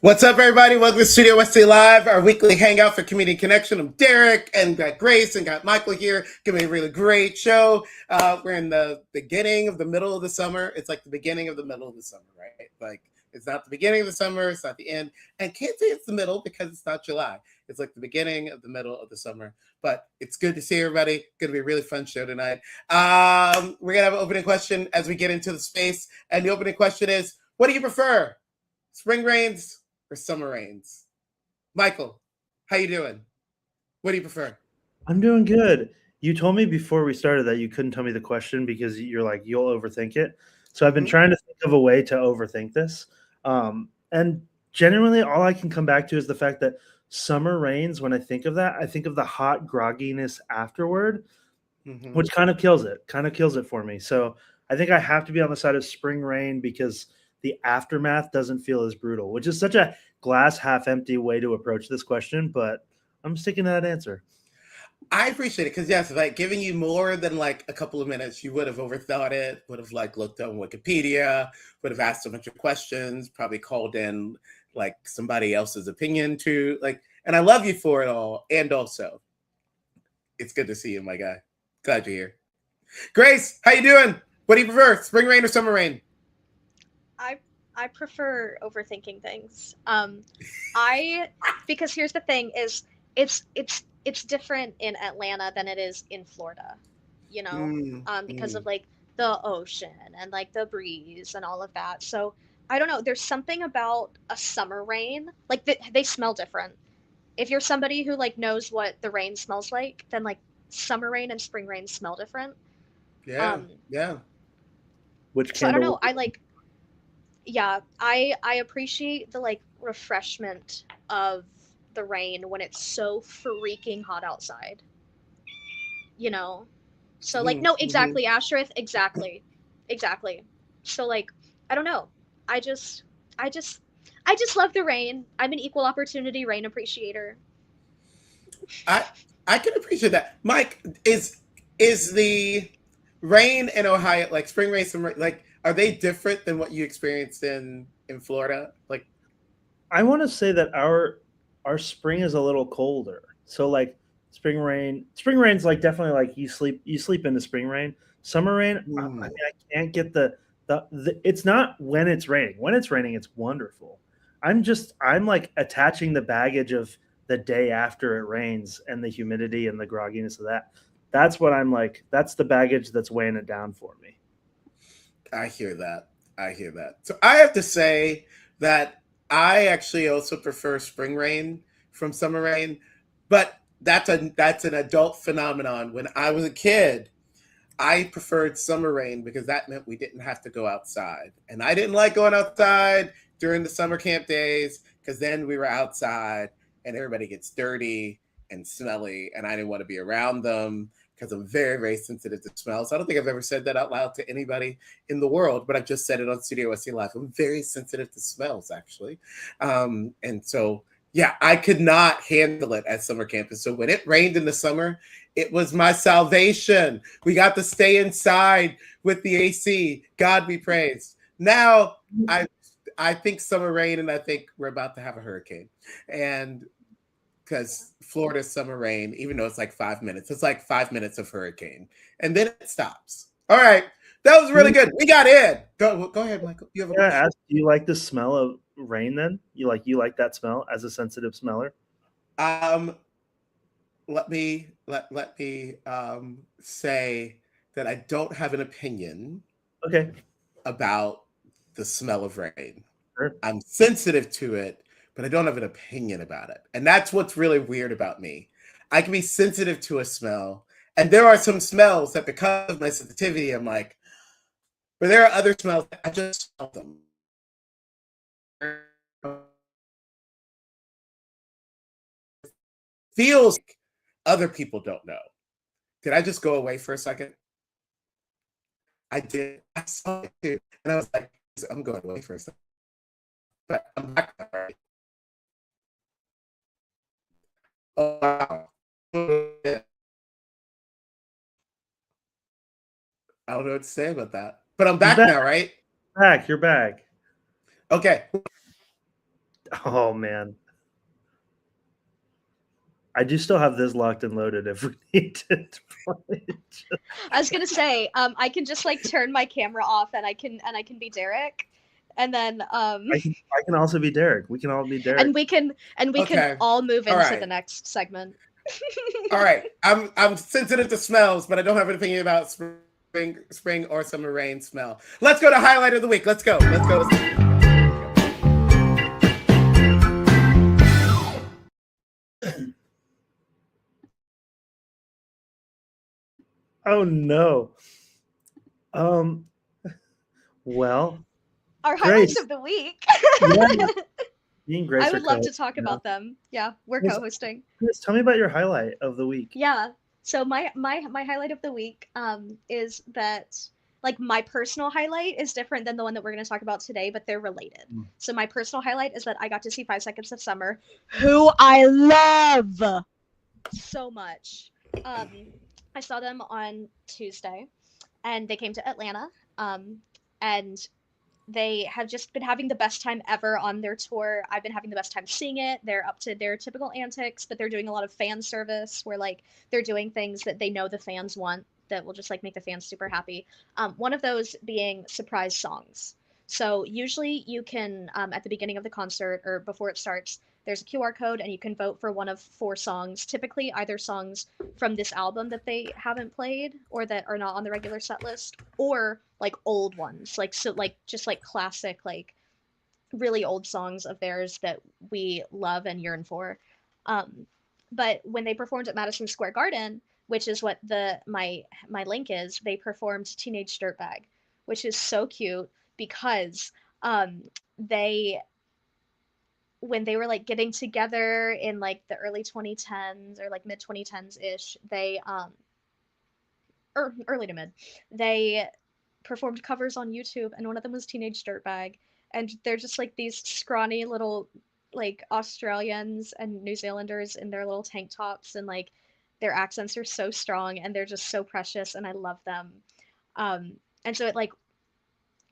What's up, everybody? Welcome to Studio Wesley Live, our weekly hangout for Community Connection. I'm Derek, and got Grace and got Michael here. Giving a really great show. We're in the beginning of the middle of the summer. It's like the beginning of the middle of the summer, right? Like it's not the beginning of the summer, it's not the end, and can't say it's the middle because it's not July. It's like the beginning of the middle of the summer. But it's good to see everybody. Going to be a really fun show tonight. We're gonna have an opening question as we get into the space, and the opening question is, what do you prefer? Spring rains or summer rains? Michael, how you doing? What do you prefer? I'm doing good. You told me before we started that you couldn't tell me the question because you're like, you'll overthink it. So I've been trying to think of a way to overthink this. And genuinely, all I can come back to is the fact that summer rains, when I think of that, I think of the hot grogginess afterward, which kind of kills it for me. So I think I have to be on the side of spring rain because the aftermath doesn't feel as brutal, which is such a glass half empty way to approach this question, but I'm sticking to that answer. I appreciate it because yes, like giving you more than like a couple of minutes, you would have overthought it, would have like looked on Wikipedia, would have asked a bunch of questions, probably called in like somebody else's opinion too. Like, and I love you for it all. And also, it's good to see you, my guy. Glad you're here. Grace, how you doing? What do you prefer, spring rain or summer rain? I prefer overthinking things. I because here's the thing is it's different in Atlanta than it is in Florida, you know, because of like the ocean and like the breeze and all of that. So I don't know. There's something about a summer rain, like they smell different. If you're somebody who like knows what the rain smells like, then like summer rain and spring rain smell different. Yeah, Um, yeah. Which so I don't candle? know. I like yeah, I appreciate the like refreshment of the rain when it's so freaking hot outside, you know? So like no, Mm-hmm. exactly, Asherith, exactly. Exactly. So like I don't know. I just I just I just love the rain. I'm an equal opportunity rain appreciator. I I can appreciate that. Mike, is the rain in Ohio like spring rain, summer, like are they different than what you experienced in Florida? Like, I want to say that our spring is a little colder. So like spring rain's like definitely like you sleep in the spring rain. Summer rain, I mean I can't get the it's not when it's raining. When it's raining, it's wonderful. I'm like attaching the baggage of the day after it rains and the humidity and the grogginess of that. That's what I'm like. That's the baggage that's weighing it down for me. I hear that. I hear that. So I have to say that I actually also prefer spring rain from summer rain, but that's an adult phenomenon. When I was a kid, I preferred summer rain because that meant we didn't have to go outside. And I didn't like going outside during the summer camp days because then we were outside and everybody gets dirty and smelly, and I didn't want to be around them because I'm very, very sensitive to smells. I don't think I've ever said that out loud to anybody in the world, but I've just said it on Studio Wesley Live. I'm very sensitive to smells, actually. And so, yeah, I could not handle it at summer camp. And so when it rained in the summer, it was my salvation. We got to stay inside with the AC. God be praised. Now I think summer rain, and I think we're about to have a hurricane. And because Florida's summer rain, even though it's like 5 minutes, it's like 5 minutes of hurricane, and then it stops. All right, that was really good. We got in. Go ahead, Michael. You have a Yeah, question. ask, do you like the smell of rain then? You like that smell as a sensitive smeller? Um, let me say that I don't have an opinion Okay. about the smell of rain. Sure. I'm sensitive to it, but I don't have an opinion about it. And that's what's really weird about me. I can be sensitive to a smell, and there are some smells that because of my sensitivity, I'm like, but there are other smells that I just smell them. Feels like other people don't know. Did I just go away for a second? I did. I saw it too. And I was like, I'm going away for a second. But I'm back now, right? Oh, wow. I don't know what to say about that. But I'm He's back back. now, right? Back. You're back. Okay. Oh man. I do still have this locked and loaded if we need to play it. I was gonna say, I can just like turn my camera off and I can be Derek, and then I can also be Derek. We can all be Derek. and we can Okay. all move All into right. the next segment. All right. I'm sensitive to smells, but I don't have anything about spring or summer rain smell. Let's go to highlight of the week. Let's go. Let's go. Oh no. Well, Our Grace. highlights of the week. Yeah, me and Grace I are would love to co-hosting talk now. about them. Yeah, we're Yes. co-hosting. Grace, tell me about your highlight of the week. Yeah. So my highlight of the week is that like my personal highlight is different than the one that we're going to talk about today, but they're related. Mm. So my personal highlight is that I got to see 5 Seconds of Summer, who I love so much. I saw them on Tuesday, and they came to Atlanta. And they have just been having the best time ever on their tour. I've been having the best time seeing it. They're up to their typical antics, but they're doing a lot of fan service where like they're doing things that they know the fans want that will just like make the fans super happy. One of those being surprise songs. So usually you can at the beginning of the concert or before it starts, there's a QR code and you can vote for one of 4 songs. Typically either songs from this album that they haven't played or that are not on the regular set list, or like old ones, like so like just like classic like really old songs of theirs that we love and yearn for. um but when they performed at Madison Square Garden, which is what my link is, they performed Teenage Dirtbag, which is so cute because they when they were like getting together in like the early 2010s or like mid 2010s ish, they or early to mid, they performed covers on YouTube, and one of them was Teenage Dirtbag, and they're just like these scrawny little like Australians and New Zealanders in their little tank tops, and like their accents are so strong and they're just so precious, and I love them. And so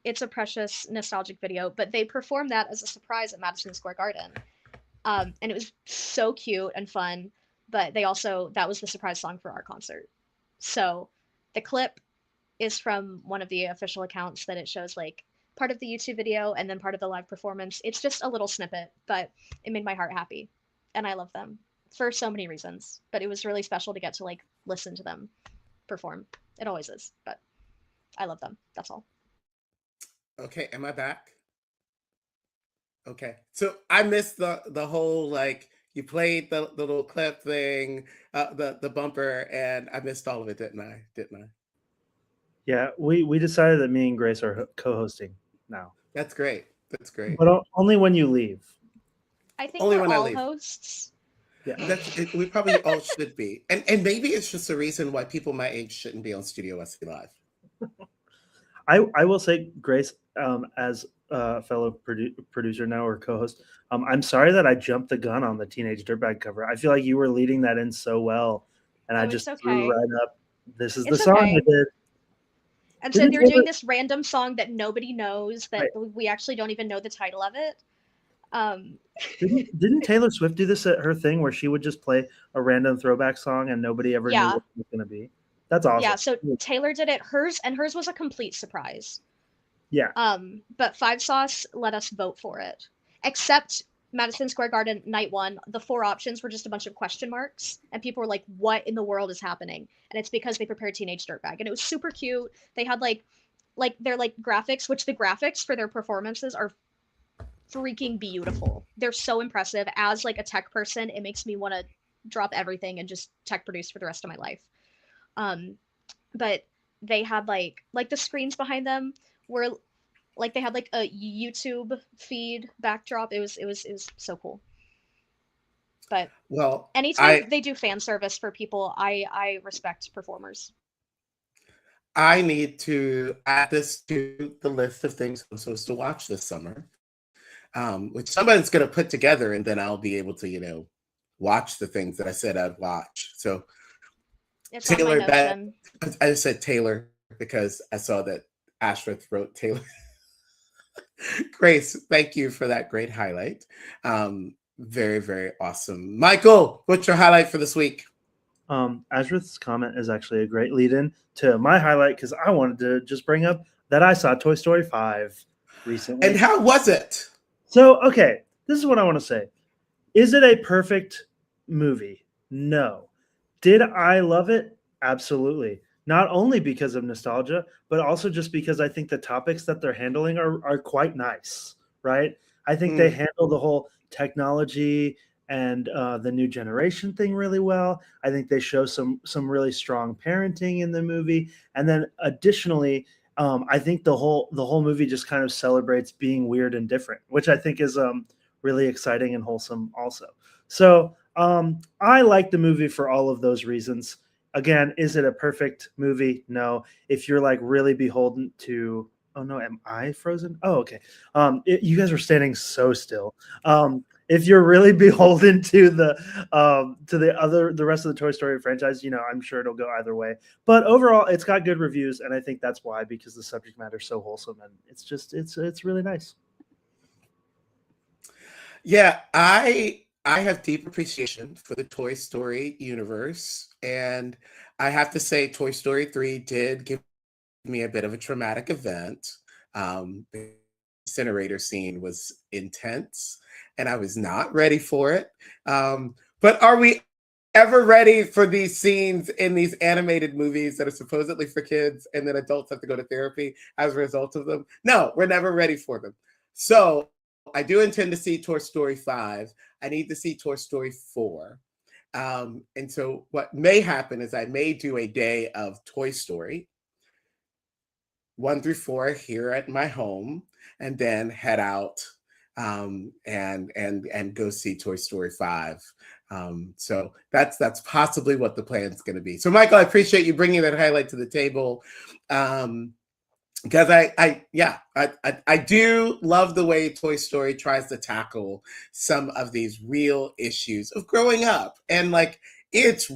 it's a precious nostalgic video, but they performed that as a surprise at Madison Square Garden. And it was so cute and fun, but that was the surprise song for our concert. So the clip is from one of the official accounts that it shows like part of the YouTube video and then part of the live performance. It's just a little snippet, but it made my heart happy. And I love them for so many reasons. But it was really special to get to like listen to them perform. It always is, but I love them. That's all. Okay, am I back? Okay. So I missed the whole like you played the little clip thing, the bumper, and I missed all of it, didn't I? Didn't I? Yeah, we decided that me and Grace are co-hosting now, That's great. That's great. but only when you leave. I think Only we're when I all leave. hosts. Yeah, That's it, we probably all should be, and maybe it's just a reason why people my age shouldn't be on Studio Wesley Live. I will say, Grace, as a fellow producer now or co-host, I'm sorry that I jumped the gun on the Teenage Dirtbag cover. I feel like you were leading that in so well, and I Oh, just it's threw okay. right up. This is the It's song okay. I did. And so Didn't they're Taylor, doing this random song that nobody knows, that right, we actually don't even know the title of it. Um, didn't Taylor Swift do this at her thing where she would just play a random throwback song and nobody ever knew yeah, what it was going to be? That's awesome. yeah. So Taylor did it. Hers was a complete surprise. Yeah. But Five Sauce let us vote for it. Except Madison Square Garden night 1, the 4 options were just a bunch of question marks, and people were like, "What in the world is happening?" And it's because they prepared Teenage Dirtbag, and it was super cute. They had like their like graphics, which the graphics for their performances are freaking beautiful. They're so impressive. As like a tech person, it makes me want to drop everything and just tech produce for the rest of my life. Um, but they had like the screens behind them were like they had like a YouTube feed backdrop. It was so cool. But Well, anytime they do fan service for people, I respect performers. I need to add this to the list of things I'm supposed to watch this summer, which somebody's going to put together, and then I'll be able to, watch the things that I said I'd watch. So It's on my Taylor, that Notion. I just said Taylor because I saw that Ashworth wrote Taylor. Grace, thank you for that great highlight. Very, very awesome. Michael, what's your highlight for this week? Ashworth's comment is actually a great lead-in to my highlight because I wanted to just bring up that I saw Toy Story 5 recently. And how was it? So, okay, this is what I want to say. Is it a perfect movie? No. Did I love it? Absolutely. Not only because of nostalgia, but also just because I think the topics that they're handling are quite nice, right? I think they handle the whole technology and the new generation thing really well. I think they show some really strong parenting in the movie, and then additionally, I think the whole movie just kind of celebrates being weird and different, which I think is really exciting and wholesome also. So I like the movie for all of those reasons. Again, is it a perfect movie? No. If you're like really beholden to, oh no, am I frozen? Oh, okay. You guys are standing so still. If you're really beholden to the rest of the Toy Story franchise, I'm sure it'll go either way. But overall, it's got good reviews, and I think that's why, because the subject matter is so wholesome, and it's really nice. Yeah, I have deep appreciation for the Toy Story universe, and I have to say, Toy Story 3 did give me a bit of a traumatic event. The incinerator scene was intense, and I was not ready for it. But are we ever ready for these scenes in these animated movies that are supposedly for kids, and then adults have to go to therapy as a result of them? No, we're never ready for them. So I do intend to see Toy Story 5. I need to see Toy Story 4. And so what may happen is I may do a day of Toy Story 1 through 4 here at my home, and then head out and go see Toy Story 5. So that's possibly what the plan is going to be. So Michael, I appreciate you bringing that highlight to the table. Because I do love the way Toy Story tries to tackle some of these real issues of growing up, and like it's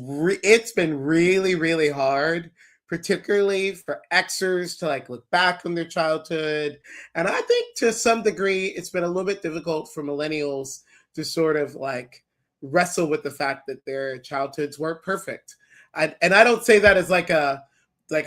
been really, really hard, particularly for Xers to like look back on their childhood, and I think to some degree it's been a little bit difficult for millennials to sort of like wrestle with the fact that their childhoods weren't perfect. And I don't say that as like a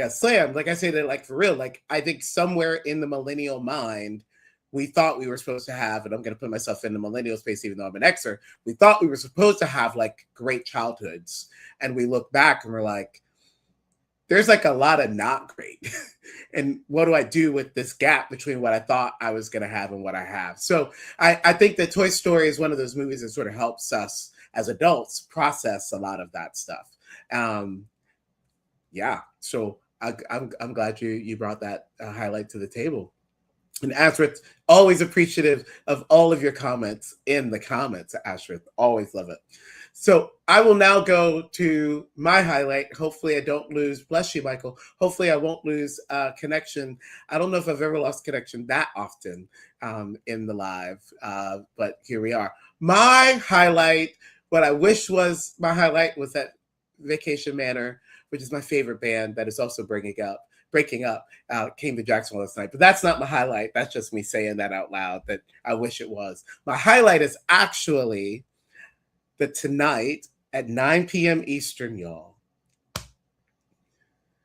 slam. Like I say that like for real. Like I think somewhere in the millennial mind, we thought we were supposed to have, and I'm going to put myself in the millennial space, even though I'm an Xer. We thought we were supposed to have like great childhoods, and we look back and we're like, there's like a lot of not great. And what do I do with this gap between what I thought I was going to have and what I have? So I think that Toy Story is one of those movies that sort of helps us as adults process a lot of that stuff. Yeah, so I'm glad you brought that highlight to the table. And Ashworth, always appreciative of all of your comments in the comments. Ashworth, always love it. So I will now go to my highlight. Hopefully I don't lose, bless you, Michael. Hopefully I won't lose connection. I don't know if I've ever lost connection that often in the live, but here we are. My highlight, what I wish was my highlight was that Vacation Manor, which is my favorite band that is also breaking up, came to Jacksonville last night. But that's not my highlight. That's just me saying that out loud, that I wish it was. My highlight is actually that tonight at 9 p.m. Eastern, y'all,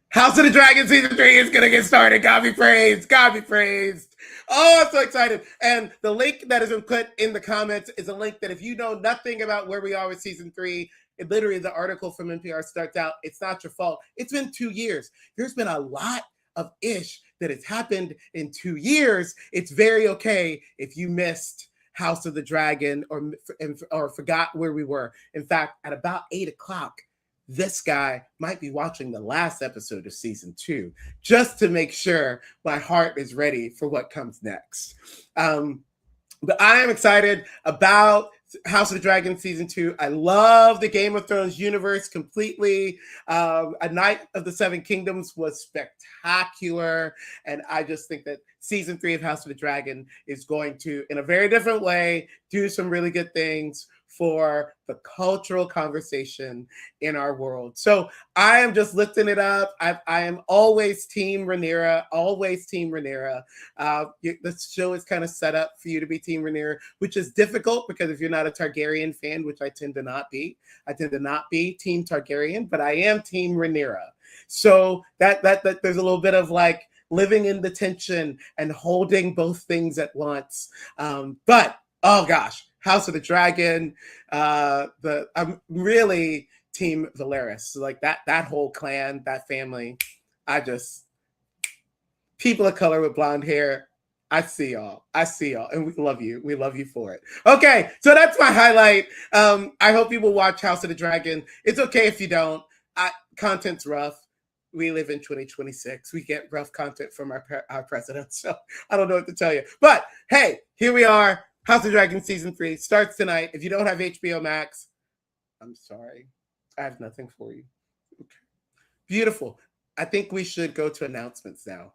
House of the Dragon Season 3 is going to get started. God be praised. God be praised. Oh, I'm so excited. And the link that has been put in the comments is a link that if you know nothing about where we are with Season 3, it literally, the article from NPR starts out, it's not your fault. It's been 2 years. There's been a lot of ish that has happened in 2 years. It's very okay if you missed House of the Dragon or forgot where we were. In fact, at about 8 o'clock, this guy might be watching the last episode of Season 2 just to make sure my heart is ready for what comes next. But I am excited about House of the Dragon Season 2. I love the Game of Thrones universe completely. A Night of the Seven Kingdoms was spectacular. And I just think that Season 3 of House of the Dragon is going to, in a very different way, do some really good things for the cultural conversation in our world. So I am just lifting it up. I am always Team Rhaenyra, always Team Rhaenyra. The show is kind of set up for you to be Team Rhaenyra, which is difficult because if you're not a Targaryen fan, which I tend to not be, I tend to not be Team Targaryen, but I am Team Rhaenyra. So that there's a little bit of like living in the tension and holding both things at once. But oh gosh, House of the Dragon, I'm really Team Valeris. Like that whole clan, that family. I just people of color with blonde hair. I see y'all. I see y'all. And we love you. We love you for it. Okay, so that's my highlight. I hope you will watch House of the Dragon. It's okay if you don't. Content's rough. We live in 2026. We get rough content from our president. So I don't know what to tell you. But hey, here we are. House of Dragon season 3 starts tonight. If you don't have HBO Max, I'm sorry. I have nothing for you. Okay. Beautiful. I think we should go to announcements now.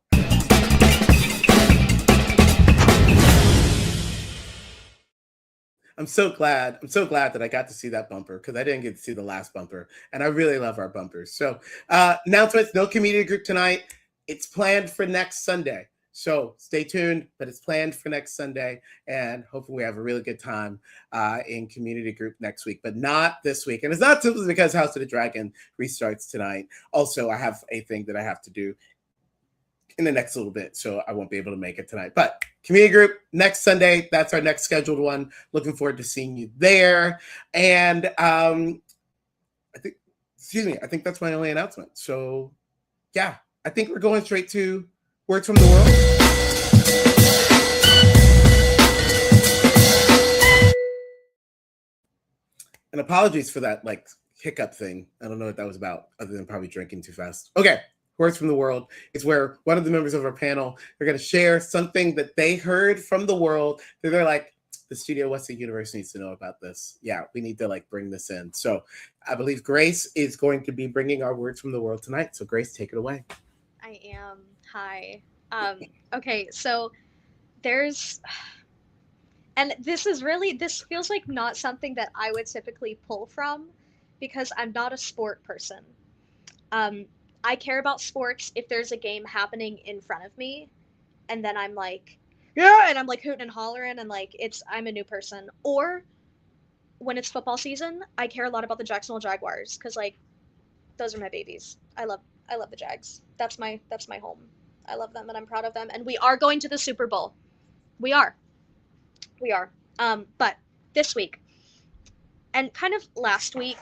I'm so glad that I got to see that bumper because I didn't get to see the last bumper. And I really love our bumpers. So announcements, no community group tonight. It's planned for next Sunday. So stay tuned, but it's planned for next Sunday. And hopefully we have a really good time in community group next week, but not this week. And it's not simply because House of the Dragon restarts tonight. Also, I have a thing that I have to do in the next little bit, so I won't be able to make it tonight. But community group next Sunday, that's our next scheduled one. Looking forward to seeing you there. And I think that's my only announcement. So yeah, I think we're going straight to words from the world. And apologies for that like hiccup thing. I don't know what that was about, other than probably drinking too fast. Okay. Words from the World is where one of the members of our panel are going to share something that they heard from the world that they're like, the Studio Wesley universe needs to know about this. Yeah, we need to like bring this in. So I believe Grace is going to be bringing our words from the world tonight. So Grace, take it away. I am. Hi. Okay, so there's and this feels like not something that I would typically pull from because I'm not a sport person. Um, I care about sports if there's a game happening in front of me, and then I'm like, yeah, and I'm like hooting and hollering, and like I'm a new person. Or when it's football season, I care a lot about the Jacksonville Jaguars because like those are my babies. I love the Jags. That's my home. I love them and I'm proud of them. And we are going to the Super Bowl. We are. We are. But this week and kind of last week,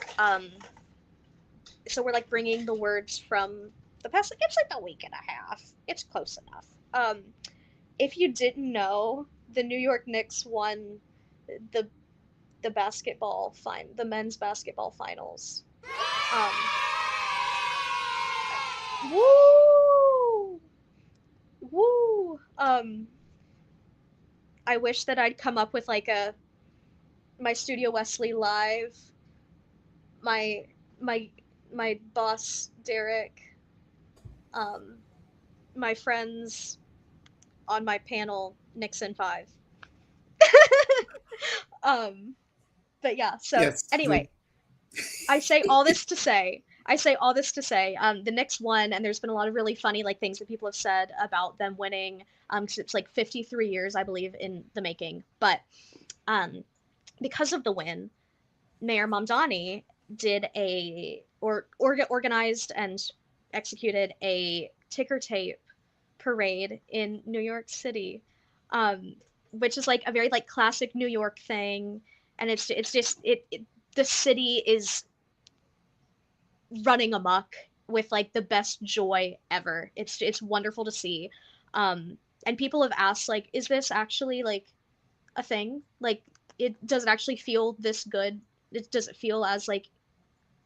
so we're like bringing the words from the past. It's like a week and a half. It's close enough. If you didn't know, the New York Knicks won the the men's basketball finals. Um, woo, woo. I wish that I'd come up with like my Studio Wesley live, my my my boss Derek, um, my friends on my panel Nixon 5. But yeah, so Yes. anyway, I say all this to say, the Knicks won, and there's been a lot of really funny like things that people have said about them winning, because it's like 53 years, I believe, in the making. But because of the win, Mayor Mamdani did organized and executed a ticker tape parade in New York City, which is like a very like classic New York thing, and it's just the city is running amok with like the best joy ever. It's wonderful to see. And people have asked like, is this actually like a thing? Like, does it actually feel this good? Does it feel as like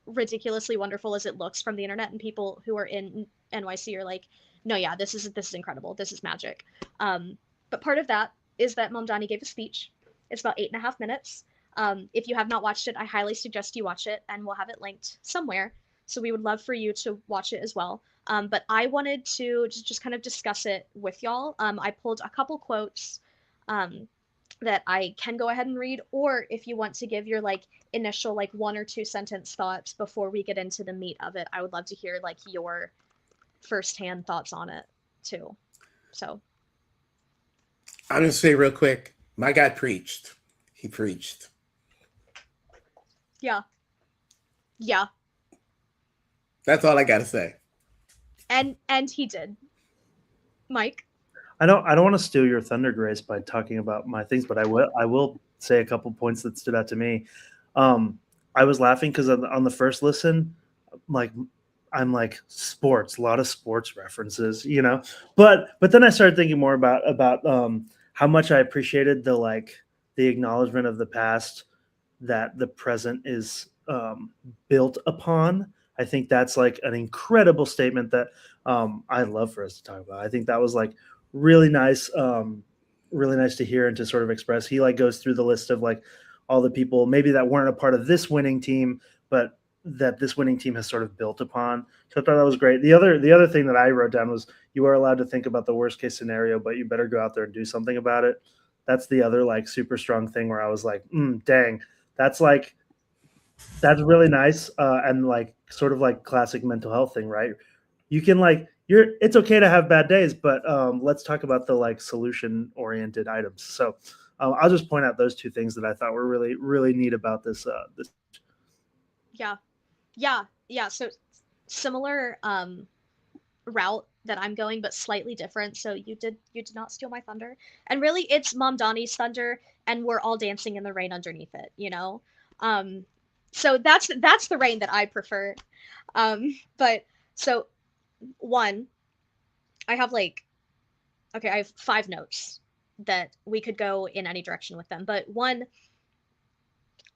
ridiculously wonderful as it looks from the internet? And people who are in NYC are like, no, yeah, this is incredible. This is magic. But part of that is that Mamdani gave a speech. It's about 8.5 minutes. If you have not watched it, I highly suggest you watch it, and we'll have it linked somewhere. So we would love for you to watch it as well. But I wanted to just kind of discuss it with y'all. I pulled a couple quotes that I can go ahead and read, or if you want to give your like initial like 1 or 2 sentence thoughts before we get into the meat of it, I would love to hear like your firsthand thoughts on it too. So I'm gonna say real quick, my guy preached. He preached. yeah, yeah, That's all I gotta say. and he did. Mike. I don't want to steal your thunder, Grace, by talking about my things, but I will say a couple points that stood out to me. I was laughing because on the first listen, like I'm like sports, a lot of sports references, But then I started thinking more about how much I appreciated the acknowledgement of the past that the present is built upon. I think that's like an incredible statement that I'd love for us to talk about. I think that was like really nice, really nice to hear and to sort of express. He like goes through the list of like all the people maybe that weren't a part of this winning team, but that this winning team has sort of built upon. So I thought that was great. The other thing that I wrote down was you are allowed to think about the worst case scenario, but you better go out there and do something about it. That's the other like super strong thing where I was like, dang, that's like that's really nice, and like sort of like classic mental health thing, right? You can like it's okay to have bad days, but let's talk about the like solution oriented items. So I'll just point out those two things that I thought were really really neat about this. Yeah, yeah. So similar route that I'm going, but slightly different. So you did not steal my thunder. And really it's Mom Donnie's thunder and we're all dancing in the rain underneath it, you know? Um so that's the rain that I prefer. But so one, I have like okay, I have 5 notes that we could go in any direction with them. But one,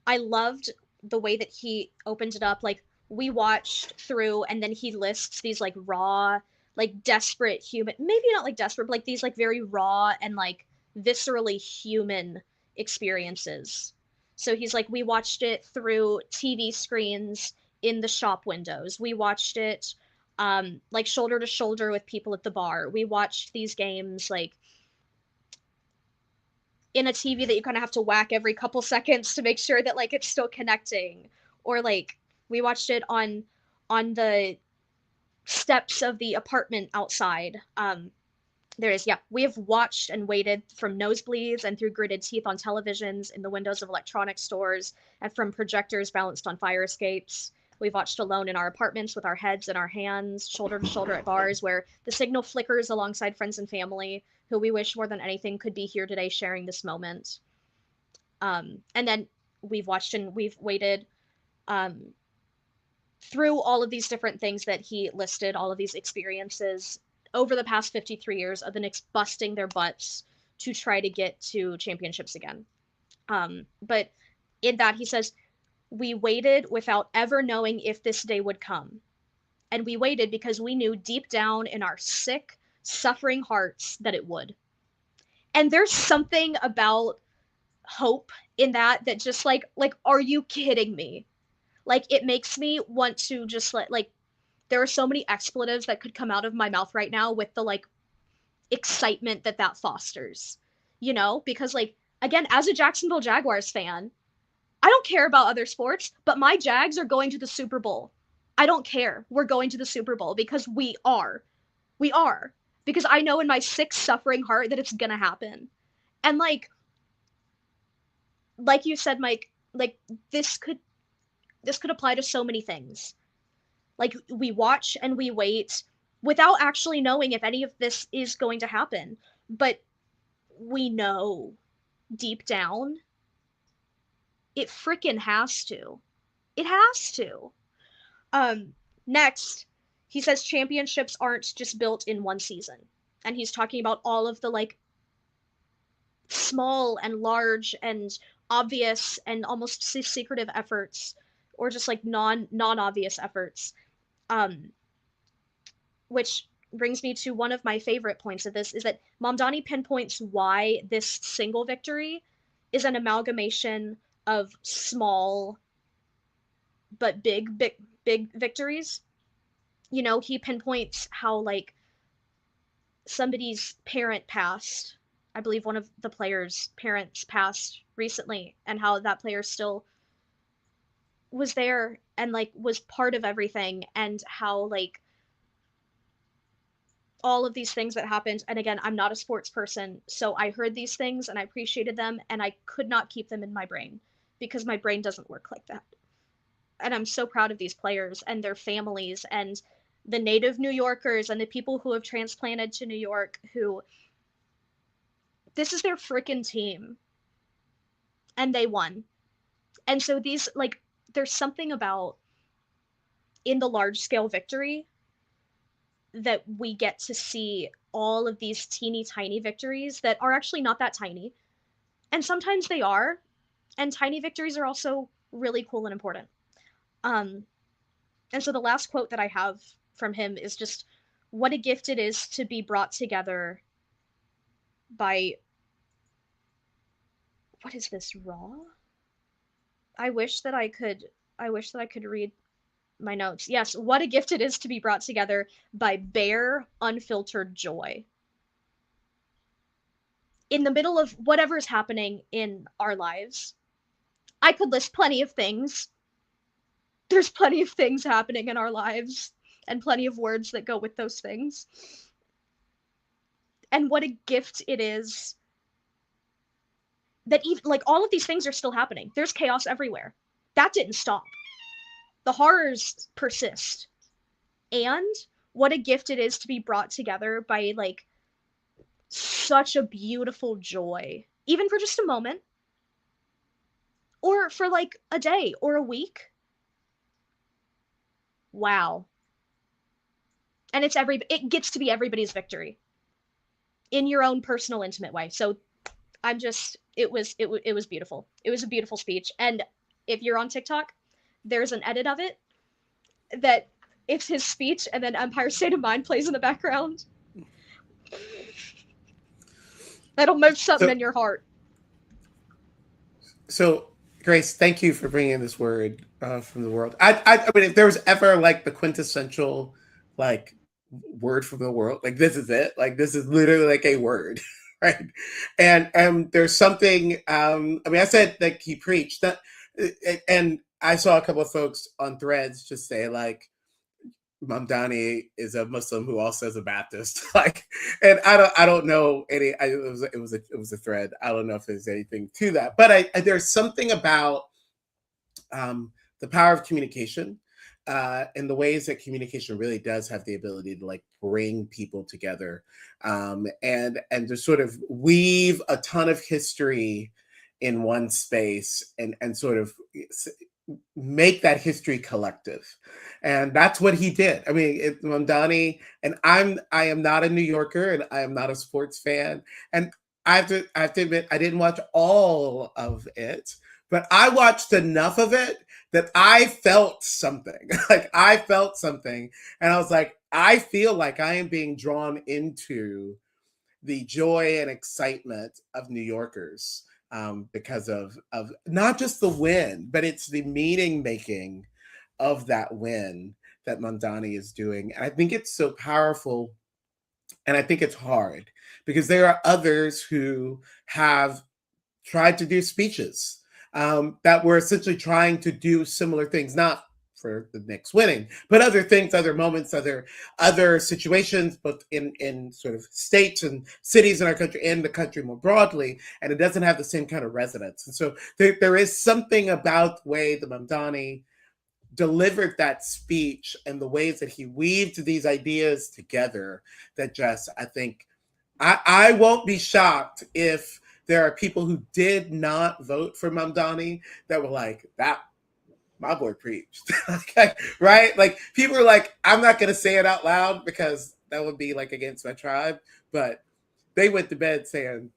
I loved the way that he opened it up. Like we watched through, and then he lists these like raw, like desperate human, maybe not like desperate, but like these like very raw and like viscerally human experiences. So he's like, we watched it through TV screens in the shop windows. We watched it like shoulder to shoulder with people at the bar. We watched these games like in a TV that you kind of have to whack every couple seconds to make sure that like it's still connecting, or like we watched it on the steps of the apartment outside. There is, yeah, we have watched and waited from nosebleeds and through gritted teeth on televisions in the windows of electronic stores and from projectors balanced on fire escapes. We've watched alone in our apartments with our heads in our hands, shoulder to shoulder at bars where the signal flickers alongside friends and family who we wish more than anything could be here today sharing this moment. And then we've watched and we've waited um, through all of these different things that he listed, all of these experiences over the past 53 years of the Knicks busting their butts to try to get to championships again. But in that, he says, we waited without ever knowing if this day would come. And we waited because we knew deep down in our sick, suffering hearts that it would. And there's something about hope in that just like are you kidding me? Like it makes me want to just like there are so many expletives that could come out of my mouth right now with the like excitement that that fosters, you know? Because like again, as a Jacksonville Jaguars fan, I don't care about other sports, but my Jags are going to the Super Bowl. I don't care. We're going to the Super Bowl because we are. We are. Because I know in my sick suffering heart that it's going to happen. And like you said, Mike, like this could this could apply to so many things. Like we watch and we wait without actually knowing if any of this is going to happen, but we know deep down it freaking has to. It has to. Next, he says championships aren't just built in one season. And he's talking about all of the like small and large and obvious and almost secretive efforts or just like non-obvious efforts, um which brings me to one of my favorite points of this is that Mamdani pinpoints why this single victory is an amalgamation of small but big victories. You know, he pinpoints how like somebody's parent passed I believe one of the players' parents passed recently, and how that player still was there and like was part of everything, and how like all of these things that happened. And again, I'm not a sports person, so I heard these things and I appreciated them, and I could not keep them in my brain because my brain doesn't work like that. And I'm so proud of these players and their families and the native New Yorkers and the people who have transplanted to New York, who this is their freaking team and they won. And so these, like, there's something about in the large scale victory that we get to see all of these teeny tiny victories that are actually not that tiny. And sometimes they are. And tiny victories are also really cool and important. Um, and so the last quote that I have from him is just, what a gift it is to be brought together by, what is this, raw? I wish that I could read my notes. Yes, what a gift it is to be brought together by bare, unfiltered joy. In the middle of whatever is happening in our lives, I could list plenty of things. There's plenty of things happening in our lives, and plenty of words that go with those things. And what a gift it is that even like all of these things are still happening. There's chaos everywhere. That didn't stop. The horrors persist. And what a gift it is to be brought together by like such a beautiful joy, even for just a moment, or for like a day or a week. Wow. And it gets to be everybody's victory in your own personal intimate way. So I'm just it was beautiful. It was a beautiful speech. And if you're on TikTok, there's an edit of it that it's his speech and then Empire State of Mind plays in the background. That'll move something in your heart. So, Grace, thank you for bringing this word from the world. I mean, if there was ever like the quintessential like word from the world, like this is it. Like this is literally like a word, right? And there's something. I mean, I said like he preached that, and I saw a couple of folks on Threads just say like, Mamdani is a Muslim who also is a Baptist. Like, and I don't know any. It was a thread. I don't know if there's anything to that, but there's something about the power of communication and the ways that communication really does have the ability to like bring people together and to sort of weave a ton of history in one space and sort of make that history collective. And that's what he did. I mean, Mamdani, and I am not a New Yorker and I am not a sports fan. And I have to admit, I didn't watch all of it, but I watched enough of it that I felt something. Like I felt something. And I was like, I feel like I am being drawn into the joy and excitement of New Yorkers. Because of not just the win, but it's the meaning making of that win that Mamdani is doing. And I think it's so powerful, and I think it's hard because there are others who have tried to do speeches that were essentially trying to do similar things, not for the Knicks winning, but other things, other moments, other situations, both in sort of states and cities in our country and the country more broadly, and it doesn't have the same kind of resonance. And so there is something about the way the Mamdani delivered that speech and the ways that he weaved these ideas together that just, I think, I won't be shocked if there are people who did not vote for Mamdani that were like, that my boy preached. Okay, right? Like people are like, I'm not gonna say it out loud because that would be like against my tribe, but they went to bed saying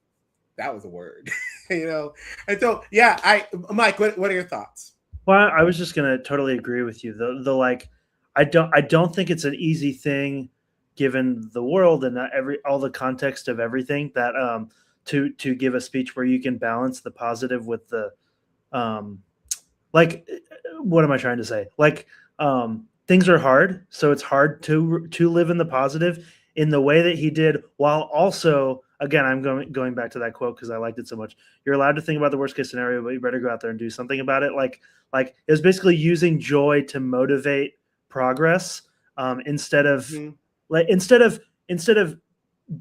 that was a word, you know? And so yeah, Mike, what are your thoughts? Well, I was just gonna totally agree with you. The like I don't think it's an easy thing given the world and all the context of everything that to give a speech where you can balance the positive with the like what am I trying to say? Like things are hard, so it's hard to live in the positive in the way that he did, while also again, I'm going back to that quote because I liked it so much. You're allowed to think about the worst case scenario, but you better go out there and do something about it. Like it was basically using joy to motivate progress, instead of instead of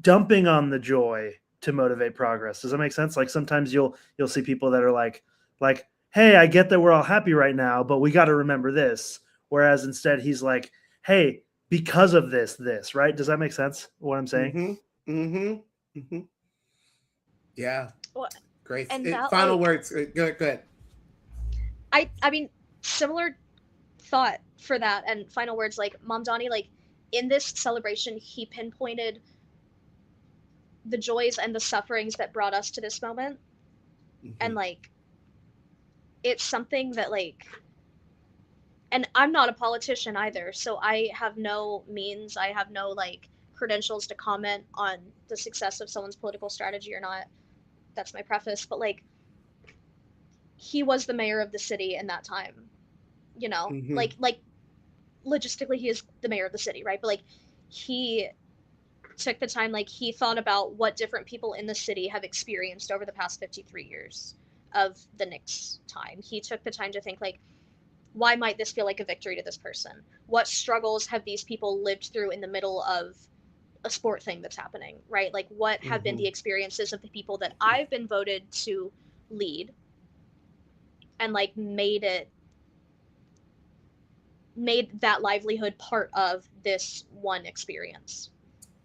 dumping on the joy to motivate progress. Does that make sense? Like sometimes you'll see people that are like, hey, I get that we're all happy right now, but we got to remember this. Whereas instead he's like, hey, because of this, right? Does that make sense? What I'm saying? Yeah. Well, Great. and that, Final like, words. Go ahead. I mean, similar thought for that, and final words, like Mom Donnie, like in this celebration, he pinpointed the joys and the sufferings that brought us to this moment, and like it's something that, like, and I'm not a politician either, so I have no means, I have no like credentials to comment on the success of someone's political strategy or not. That's my preface, but like he was the mayor of the city in that time, you know, like logistically he is the mayor of the city, right? But like he took the time, like he thought about what different people in the city have experienced over the past 53 years of the Knicks time. He took the time to think, like, why might this feel like a victory to this person? What struggles have these people lived through in the middle of a sport thing that's happening, right? Like what have been the experiences of the people that I've been voted to lead, and like made that livelihood part of this one experience.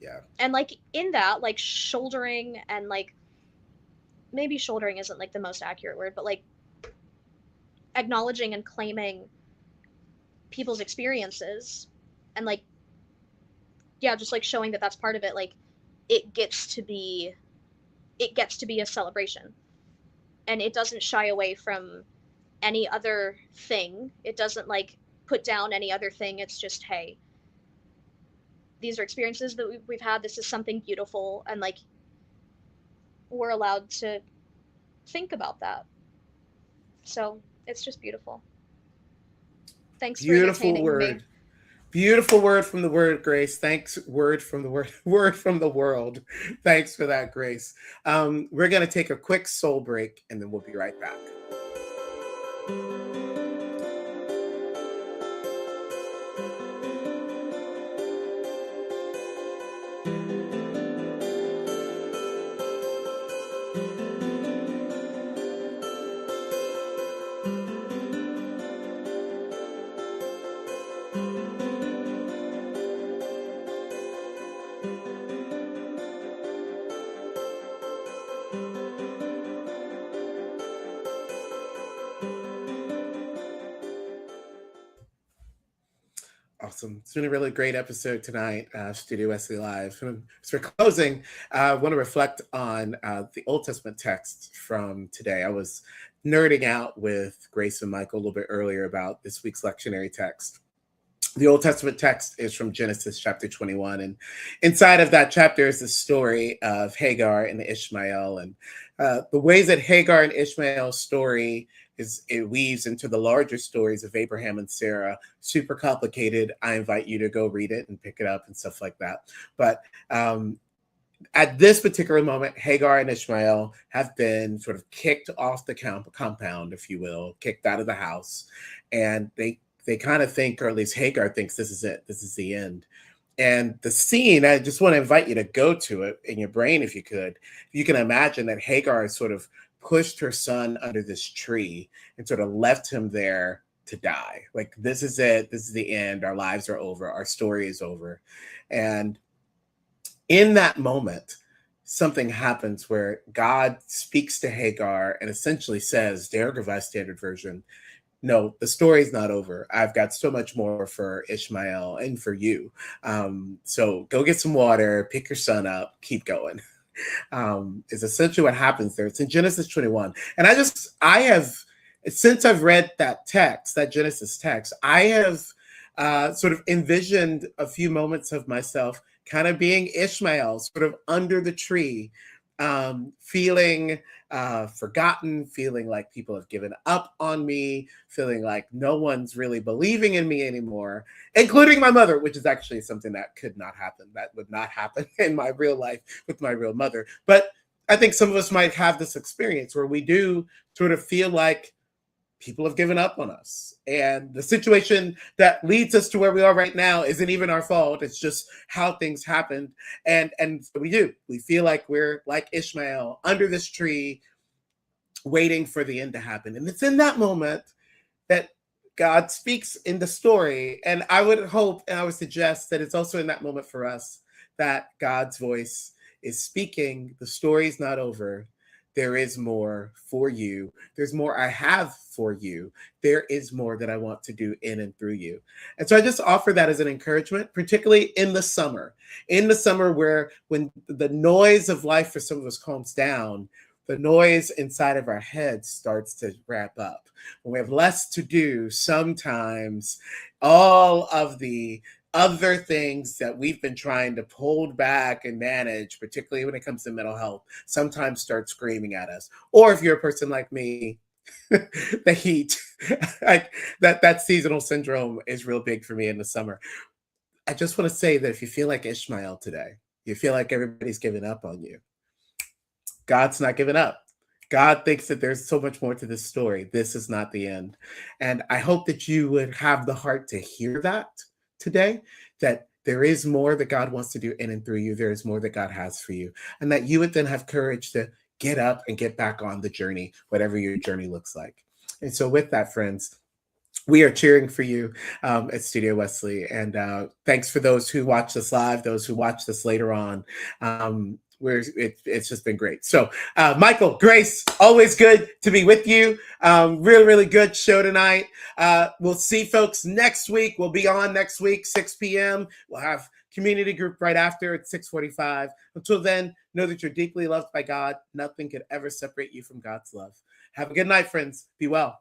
Yeah. And like in that, like shouldering, and like maybe shouldering isn't like the most accurate word, but like acknowledging and claiming people's experiences, and like, yeah, just like showing that that's part of it. Like it gets to be a celebration, and it doesn't shy away from any other thing. It doesn't like put down any other thing. It's just, hey, these are experiences that we've had. This is something beautiful, and like we're allowed to think about that. So it's just beautiful. Thanks for Beautiful entertaining me. word. Beautiful word from the word, Grace. Thanks, word from the word, word from the world. Thanks for that, Grace. We're going to take a quick soul break, and then we'll be right back. Awesome. It's been a really great episode tonight, Studio Wesley Live. As we're closing, I want to reflect on the Old Testament text from today. I was nerding out with Grace and Michael a little bit earlier about this week's lectionary text. The Old Testament text is from Genesis chapter 21. And inside of that chapter is the story of Hagar and Ishmael. And the ways that Hagar and Ishmael's story it weaves into the larger stories of Abraham and Sarah. Super complicated. I invite you to go read it and pick it up and stuff like that. But at this particular moment, Hagar and Ishmael have been sort of kicked off the compound, if you will, kicked out of the house. And they kind of think, or at least Hagar thinks, this is it. This is the end. And the scene, I just want to invite you to go to it in your brain, if you could. You can imagine that Hagar is sort of pushed her son under this tree and sort of left him there to die. Like, this is it. This is the end. Our lives are over. Our story is over. And in that moment, something happens where God speaks to Hagar and essentially says, der Revised Standard Version, no, the story's not over. I've got so much more for Ishmael and for you. So go get some water, pick your son up, keep going. Is essentially what happens there. It's in Genesis 21. And since I've read that text, that Genesis text, I have sort of envisioned a few moments of myself kind of being Ishmael, sort of under the tree, feeling forgotten, feeling like people have given up on me, feeling like no one's really believing in me anymore, including my mother, which is actually something that could not happen. That would not happen in my real life with my real mother. But I think some of us might have this experience where we do sort of feel like people have given up on us. And the situation that leads us to where we are right now isn't even our fault. It's just how things happened. And so we do. We feel like we're like Ishmael under this tree, waiting for the end to happen. And it's in that moment that God speaks in the story. And I would hope and I would suggest that it's also in that moment for us that God's voice is speaking. The story's not over. There is more for you. There's more I have for you. There is more that I want to do in and through you. And so I just offer that as an encouragement, particularly in the summer where when the noise of life for some of us calms down, the noise inside of our heads starts to wrap up. When we have less to do, sometimes all of the other things that we've been trying to hold back and manage, particularly when it comes to mental health, sometimes start screaming at us. Or if you're a person like me, the heat, like that seasonal syndrome is real big for me in the summer. I just want to say that if you feel like Ishmael today, you feel like everybody's giving up on you, God's not giving up. God thinks that there's so much more to this story. This is not the end. And I hope that you would have the heart to hear that today, that there is more that God wants to do in and through you. There is more that God has for you. And that you would then have courage to get up and get back on the journey, whatever your journey looks like. And so with that, friends, we are cheering for you at Studio Wesley. And thanks for those who watch this live, those who watch this later on. It's just been great. So Michael, Grace, always good to be with you. Really good show tonight. We'll see folks next week. We'll be on next week, 6 p.m. We'll have community group right after at 6:45. Until then, know that you're deeply loved by God. Nothing could ever separate you from God's love. Have a good night, friends. Be well.